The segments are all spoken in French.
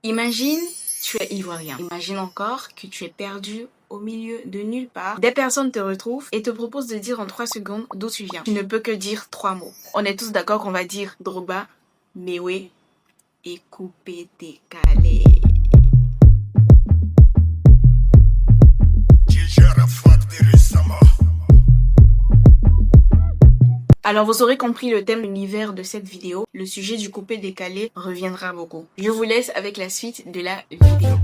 Imagine, tu es ivoirien. Imagine encore que tu es perdu au milieu de nulle part. Des personnes te retrouvent et te proposent de dire en 3 secondes d'où tu viens. Tu ne peux que dire 3 mots. On est tous d'accord qu'on va dire Drogba, Mewe et Coupé Décalé. Alors vous aurez compris le thème, l'univers de cette vidéo. Le sujet du coupé décalé reviendra beaucoup. Je vous laisse avec la suite de la vidéo.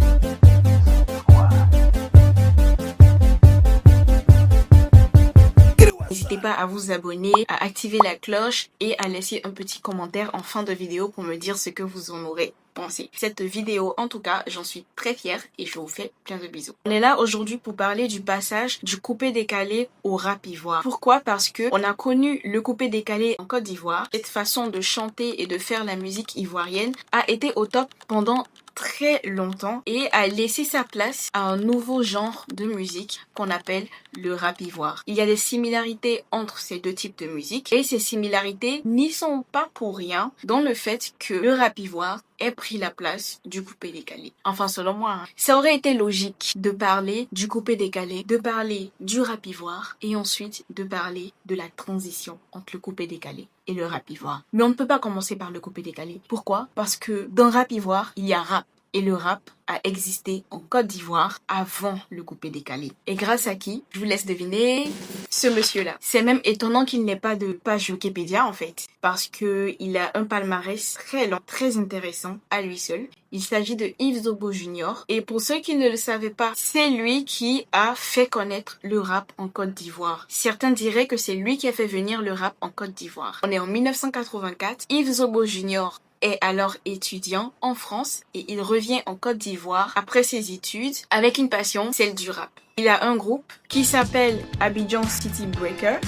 N'hésitez pas à vous abonner, à activer la cloche et à laisser un petit commentaire en fin de vidéo pour me dire ce que vous en aurez pensé. Cette vidéo, en tout cas, j'en suis très fière et je vous fais plein de bisous. On est là aujourd'hui pour parler du passage du coupé décalé au rap ivoire. Pourquoi? Parce que on a connu le coupé décalé en Côte d'Ivoire. Cette façon de chanter et de faire la musique ivoirienne a été au top pendant très longtemps et a laissé sa place à un nouveau genre de musique qu'on appelle le rap ivoire. Il y a des similarités entre ces deux types de musique et ces similarités n'y sont pas pour rien dans le fait que le rap ivoire ait pris la place du coupé décalé. Enfin, selon moi, ça aurait été logique de parler du coupé décalé, de parler du rap ivoire et ensuite de parler de la transition entre le coupé décalé et le rap ivoire. Mais on ne peut pas commencer par le coupé décalé. Pourquoi? Parce que dans rap ivoire, il y a rap. Et le rap a existé en Côte d'Ivoire avant le coupé décalé. Et grâce à qui? Je vous laisse deviner ce monsieur-là. C'est même étonnant qu'il n'ait pas de page Wikipédia en fait, parce que il a un palmarès très long, très intéressant à lui seul. Il s'agit de Yves Zobo Junior. Et pour ceux qui ne le savaient pas, c'est lui qui a fait connaître le rap en Côte d'Ivoire. Certains diraient que c'est lui qui a fait venir le rap en Côte d'Ivoire. On est en 1984. Yves Zobo Junior est alors étudiant en France et il revient en Côte d'Ivoire après ses études avec une passion, celle du rap. Il a un groupe qui s'appelle Abidjan City Breakers.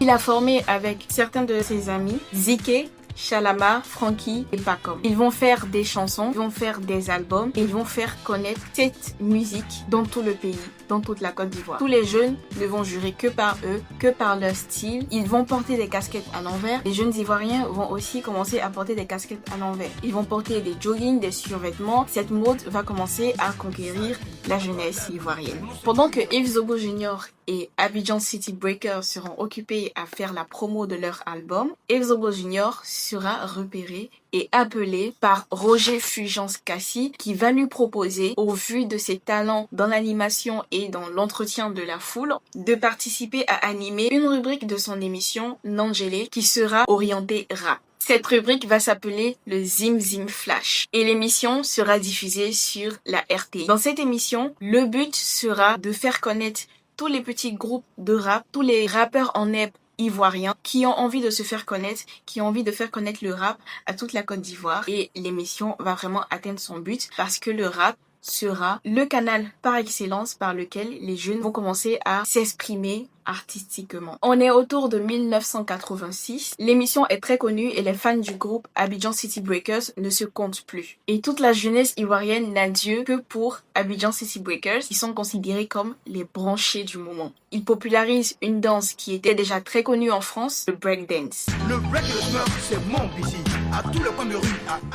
Il a formé avec certains de ses amis, Ziké, Chalama, Frankie et Pacom. Ils vont faire des chansons, ils vont faire des albums et ils vont faire connaître cette musique dans tout le pays, dans toute la Côte d'Ivoire. Tous les jeunes ne vont jurer que par eux, que par leur style. Ils vont porter des casquettes à l'envers. Les jeunes Ivoiriens vont aussi commencer à porter des casquettes à l'envers. Ils vont porter des joggings, des survêtements. Cette mode va commencer à conquérir la jeunesse ivoirienne. Pendant que Yves Zobo Junior et Abidjan City Breakers seront occupés à faire la promo de leur album, Yves Zobo Junior sera repéré et appelé par Roger Fulgence Cassi qui va lui proposer, au vu de ses talents dans l'animation et dans l'entretien de la foule, de participer à animer une rubrique de son émission Nangélé qui sera orientée rap. Cette rubrique va s'appeler le Zim Zim Flash et l'émission sera diffusée sur la RT. Dans cette émission, le but sera de faire connaître tous les petits groupes de rap, tous les rappeurs en herbe ivoiriens qui ont envie de se faire connaître, qui ont envie de faire connaître le rap à toute la Côte d'Ivoire. Et l'émission va vraiment atteindre son but parce que le rap sera le canal par excellence par lequel les jeunes vont commencer à s'exprimer artistiquement. On est autour de 1986. L'émission est très connue et les fans du groupe Abidjan City Breakers ne se comptent plus. Et toute la jeunesse ivoirienne n'a Dieu que pour Abidjan City Breakers, qui sont considérés comme les branchés du moment. Ils popularisent une danse qui était déjà très connue en France, le breakdance. Le breakdance, c'est mon busy. À tous les coins de rue.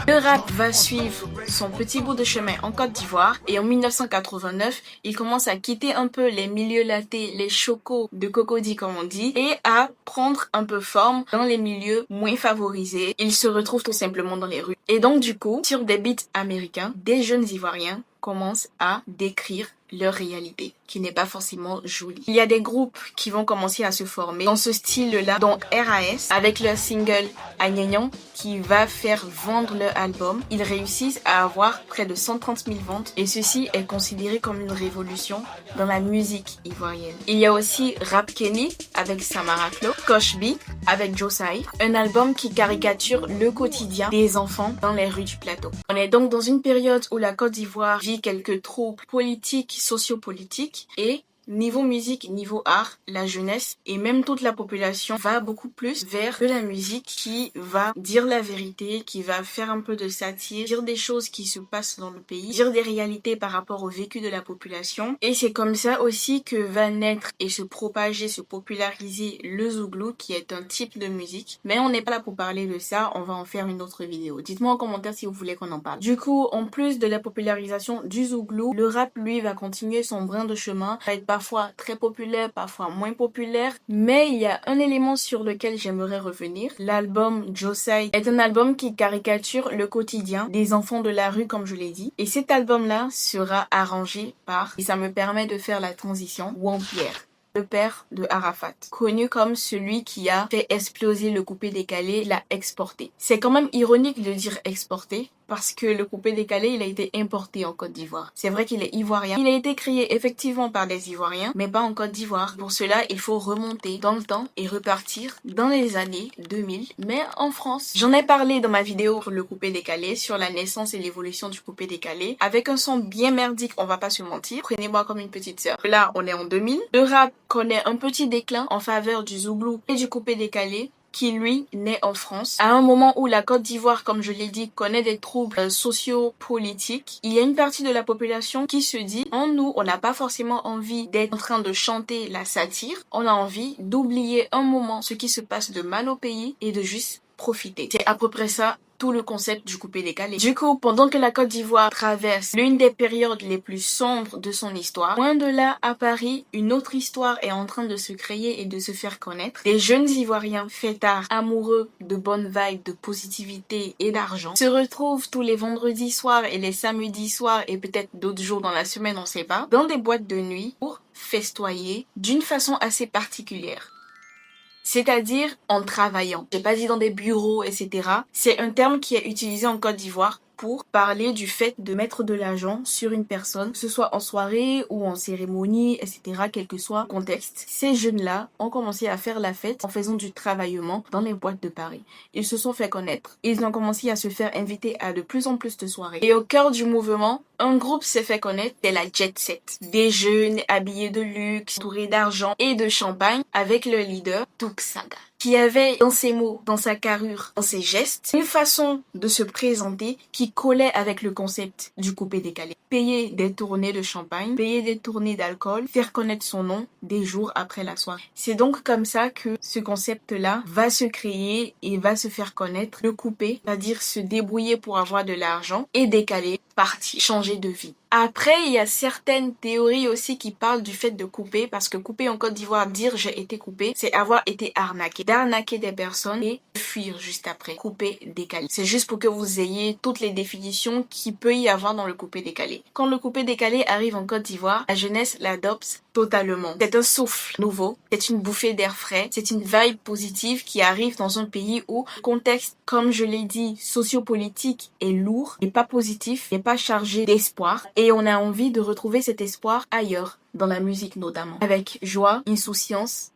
Le rap va suivre son petit bout de chemin en Côte d'Ivoire et en 1989, il commence à quitter un peu les milieux latés, les chocos de Cocody comme on dit, et à prendre un peu forme dans les milieux moins favorisés. Il se retrouve tout simplement dans les rues. Et donc du coup, sur des beats américains, des jeunes Ivoiriens commencent à décrire leur réalité, qui n'est pas forcément jolie. Il y a des groupes qui vont commencer à se former dans ce style-là, donc RAS, avec leur single Agnagnon, qui va faire vendre leur album. Ils réussissent à avoir près de 130 000 ventes, et ceci est considéré comme une révolution dans la musique ivoirienne. Il y a aussi Rap Kenny, avec Samara Klo, Koch B, avec Josai, un album qui caricature le quotidien des enfants dans les rues du plateau. On est donc dans une période où la Côte d'Ivoire vit quelques troubles politiques, sociopolitiques, et niveau musique, niveau art, la jeunesse et même toute la population va beaucoup plus vers de la musique qui va dire la vérité, qui va faire un peu de satire, dire des choses qui se passent dans le pays, dire des réalités par rapport au vécu de la population. Et c'est comme ça aussi que va naître et se propager, se populariser le zouglou, qui est un type de musique. Mais on n'est pas là pour parler de ça, on va en faire une autre vidéo. Dites-moi en commentaire si vous voulez qu'on en parle. Du coup, en plus de la popularisation du zouglou, le rap, lui, va continuer son brin de chemin, va être parfois très populaire, parfois moins populaire. Mais il y a un élément sur lequel j'aimerais revenir. L'album Josai est un album qui caricature le quotidien des enfants de la rue, comme je l'ai dit. Et cet album-là sera arrangé par, et ça me permet de faire la transition, Wampierre, le père de Arafat, connu comme celui qui a fait exploser le coupé-décalé, l'a exporté. C'est quand même ironique de dire exporté, parce que le coupé-décalé, il a été importé en Côte d'Ivoire. C'est vrai qu'il est ivoirien. Il a été créé effectivement par des Ivoiriens, mais pas en Côte d'Ivoire. Pour cela, il faut remonter dans le temps et repartir dans les années 2000, mais en France. J'en ai parlé dans ma vidéo sur le coupé-décalé, sur la naissance et l'évolution du coupé-décalé, avec un son bien merdique, on va pas se mentir. Prenez-moi comme une petite sœur. Là, on est en 2000. Le rap connaît un petit déclin en faveur du zouglou et du coupé-décalé, qui lui naît en France. À un moment où la Côte d'Ivoire, comme je l'ai dit, connaît des troubles socio-politiques, il y a une partie de la population qui se dit, en nous, on n'a pas forcément envie d'être en train de chanter la satire, on a envie d'oublier un moment ce qui se passe de mal au pays et de juste profiter. C'est à peu près ça tout le concept du coupé-décalé. Du coup, pendant que la Côte d'Ivoire traverse l'une des périodes les plus sombres de son histoire, loin de là, à Paris, une autre histoire est en train de se créer et de se faire connaître. Des jeunes Ivoiriens fêtards, amoureux de bonnes vibes, de positivité et d'argent, se retrouvent tous les vendredis soirs et les samedis soirs et peut-être d'autres jours dans la semaine, on sait pas, dans des boîtes de nuit pour festoyer d'une façon assez particulière. C'est-à-dire en travaillant. J'ai pas dit dans des bureaux, etc. C'est un terme qui est utilisé en Côte d'Ivoire pour parler du fait de mettre de l'argent sur une personne, que ce soit en soirée ou en cérémonie, etc., quel que soit le contexte. Ces jeunes-là ont commencé à faire la fête en faisant du travaillement dans les boîtes de Paris. Ils se sont fait connaître. Ils ont commencé à se faire inviter à de plus en plus de soirées. Et au cœur du mouvement, un groupe s'est fait connaître, c'est la Jet Set. Des jeunes habillés de luxe, entourés d'argent et de champagne, avec le leader, Doug Saga, qui avait dans ses mots, dans sa carrure, dans ses gestes, une façon de se présenter qui collait avec le concept du coupé-décalé. Payer des tournées de champagne, payer des tournées d'alcool, faire connaître son nom des jours après la soirée. C'est donc comme ça que ce concept-là va se créer et va se faire connaître. Le coupé, c'est-à-dire se débrouiller pour avoir de l'argent, et décaler, partir, changer de vie. Après, il y a certaines théories aussi qui parlent du fait de couper, parce que couper en Côte d'Ivoire, dire j'ai été coupé, c'est avoir été arnaqué. D'arnaquer des personnes et fuir juste après. Couper, décaler. C'est juste pour que vous ayez toutes les définitions qu'il peut y avoir dans le coupé décalé. Quand le coupé décalé arrive en Côte d'Ivoire, la jeunesse l'adopte totalement. C'est un souffle nouveau, c'est une bouffée d'air frais, c'est une vibe positive qui arrive dans un pays où le contexte, comme je l'ai dit, sociopolitique est lourd, n'est pas positif, n'est pas chargé d'espoir. Et on a envie de retrouver cet espoir ailleurs, dans la musique notamment, avec joie, insouciance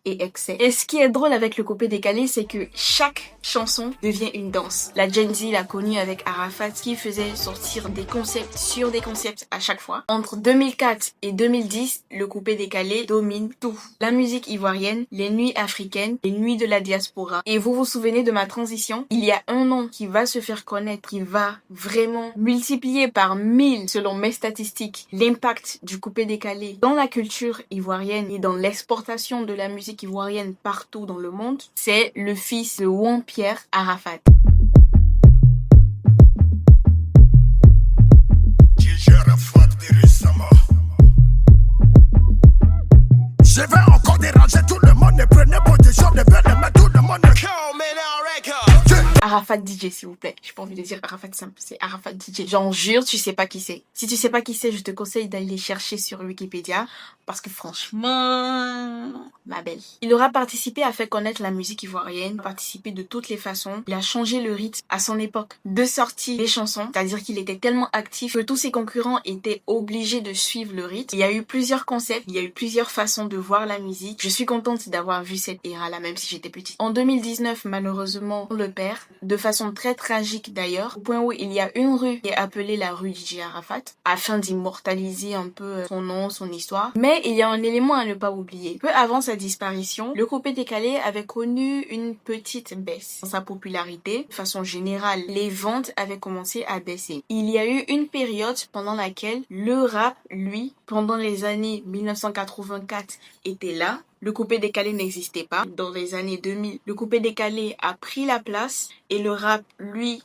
et excès. Et ce qui est drôle avec le coupé décalé, c'est que chaque chanson devient une danse. La Gen Z l'a connue avec Arafat, qui faisait sortir des concepts sur des concepts à chaque fois. Entre 2004 et 2010, le coupé décalé domine tout. La musique ivoirienne, les nuits africaines, les nuits de la diaspora. Et vous vous souvenez de ma transition? Il y a un nom qui va se faire connaître, qui va vraiment multiplier par 1000, selon mes statistiques, l'impact du coupé décalé dans la culture ivoirienne et dans l'exportation de la musique ivoirienne partout dans le monde. C'est le fils de Wampierre, Arafat. Je vais encore déranger tout le monde, ne prenez position, ne prenez pas tout le monde. Arafat DJ, s'il vous plaît. J'ai pas envie de dire Arafat simple, c'est Arafat DJ. J'en jure, tu sais pas qui c'est. Si tu sais pas qui c'est, je te conseille d'aller chercher sur Wikipédia, parce que franchement, ma belle. Il aura participé à faire connaître la musique ivoirienne, participé de toutes les façons. Il a changé le rythme à son époque de sortie des chansons, c'est-à-dire qu'il était tellement actif que tous ses concurrents étaient obligés de suivre le rythme. Il y a eu plusieurs concepts, il y a eu plusieurs façons de voir la musique. Je suis contente d'avoir vu cette ère-là, même si j'étais petite. En 2019, malheureusement, le père de façon très tragique d'ailleurs, au point où il y a une rue qui est appelée la rue DJ Arafat, afin d'immortaliser un peu son nom, son histoire. Mais il y a un élément à ne pas oublier. Peu avant sa disparition, le coupé-décalé avait connu une petite baisse dans sa popularité. De façon générale, les ventes avaient commencé à baisser. Il y a eu une période pendant laquelle le rap, lui, pendant les années 1984, était là. Le coupé-décalé n'existait pas. Dans les années 2000, le coupé-décalé a pris la place et le rap, lui,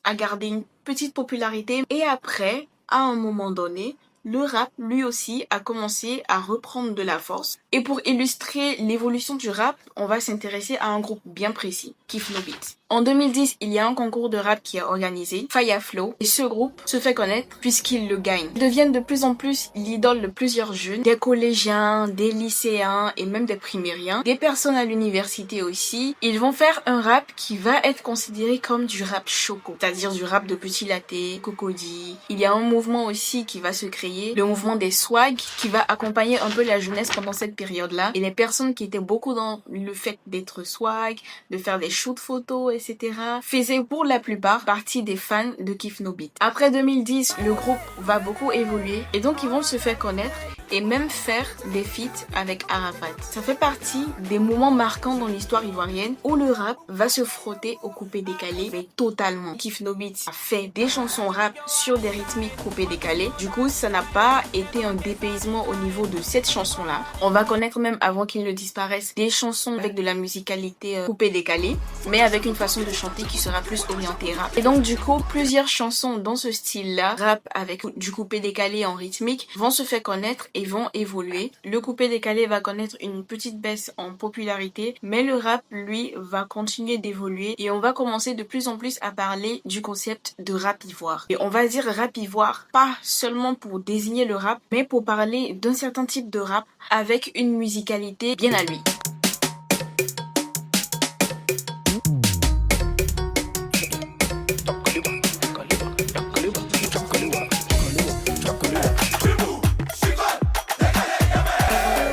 a gardé une petite popularité. Et après, à un moment donné, le rap, lui aussi, a commencé à reprendre de la force. Et pour illustrer l'évolution du rap, on va s'intéresser à un groupe bien précis, Kif No Beat. En 2010, il y a un concours de rap qui est organisé, Faya Flow, et ce groupe se fait connaître puisqu'il le gagne. Ils deviennent de plus en plus l'idole de plusieurs jeunes, des collégiens, des lycéens et même des primériens, des personnes à l'université aussi. Ils vont faire un rap qui va être considéré comme du rap choco, c'est-à-dire du rap de Petit Latte, Cocody. Il y a un mouvement aussi qui va se créer, le mouvement des swag, qui va accompagner un peu la jeunesse pendant cette période-là. Et les personnes qui étaient beaucoup dans le fait d'être swag, de faire des shoots photos, etc., faisaient pour la plupart partie des fans de Kif No Beat. Après 2010, le groupe va beaucoup évoluer et donc ils vont se faire connaître et même faire des feats avec Arafat. Ça fait partie des moments marquants dans l'histoire ivoirienne où le rap va se frotter au coupé-décalé, mais totalement. Kif No Beat a fait des chansons rap sur des rythmiques coupé-décalé. Du coup, ça n'a pas été un dépaysement au niveau de cette chanson-là. On va connaître même avant qu'il ne disparaisse des chansons avec de la musicalité coupé-décalé, mais avec une façon de chanter qui sera plus orientée rap. Et donc du coup, plusieurs chansons dans ce style-là, rap avec du coupé-décalé en rythmique, vont se faire connaître et vont évoluer. Le coupé-décalé va connaître une petite baisse en popularité, mais le rap, lui, va continuer d'évoluer et on va commencer de plus en plus à parler du concept de rap ivoire. Et on va dire rap ivoire, pas seulement pour désigner le rap, mais pour parler d'un certain type de rap avec une musicalité bien à lui.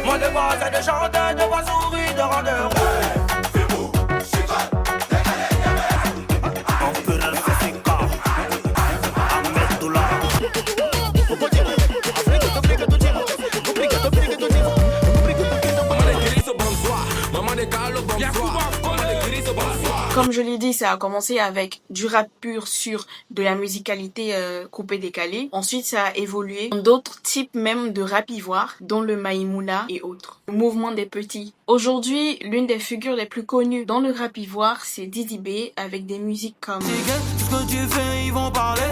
Mon devoir c'est de chanter, de voir sourire, de rendre heureux. Comme je l'ai dit, ça a commencé avec du rap pur sur de la musicalité coupé-décalé. Ensuite, ça a évolué dans d'autres types même de rap ivoire, dont le Maïmouna et autres. Le mouvement des petits. Aujourd'hui, l'une des figures les plus connues dans le rap ivoire, c'est Didi B, avec des musiques comme... Ce que tu fais, ils vont parler.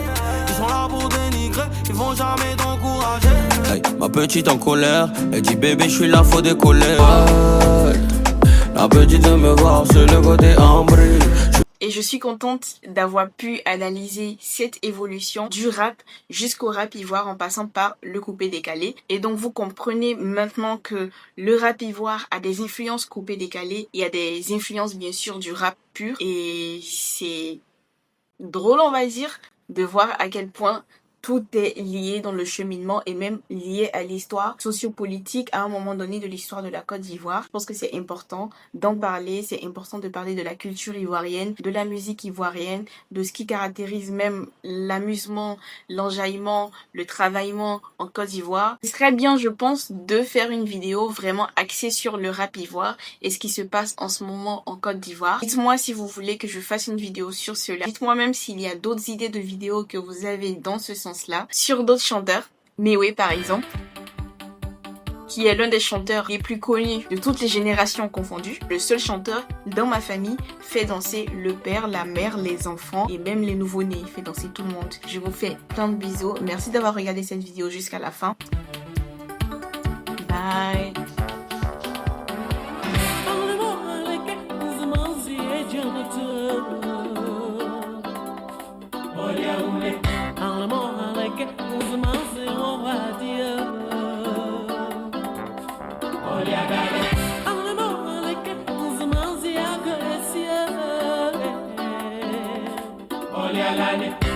Ils sont là pour dénigrer, ils vont jamais t'encourager. Hey, ma petite en colère, elle dit bébé, je suis là, faut décoller. La petite de me voir sur le côté ambré. Et je suis contente d'avoir pu analyser cette évolution du rap jusqu'au rap ivoire en passant par le coupé-décalé. Et donc vous comprenez maintenant que le rap ivoire a des influences coupé-décalé, il y a des influences bien sûr du rap pur. Et c'est drôle, on va dire, de voir à quel point tout est lié dans le cheminement et même lié à l'histoire sociopolitique à un moment donné de l'histoire de la Côte d'Ivoire. Je pense que c'est important d'en parler, c'est important de parler de la culture ivoirienne, de la musique ivoirienne, de ce qui caractérise même l'amusement, l'enjaillement, le travaillement en Côte d'Ivoire. C'est très bien, je pense, de faire une vidéo vraiment axée sur le rap ivoire et ce qui se passe en ce moment en Côte d'Ivoire. Dites-moi si vous voulez que je fasse une vidéo sur cela. Dites-moi même s'il y a d'autres idées de vidéos que vous avez dans ce sens là sur d'autres chanteurs. Méoué par exemple, qui est l'un des chanteurs les plus connus de toutes les générations confondues. Le seul chanteur dans ma famille fait danser le père, la mère, les enfants et même les nouveau-nés. Il fait danser tout le monde. Je vous fais plein de bisous. Merci d'avoir regardé cette vidéo jusqu'à la fin. Bye. Olha lá,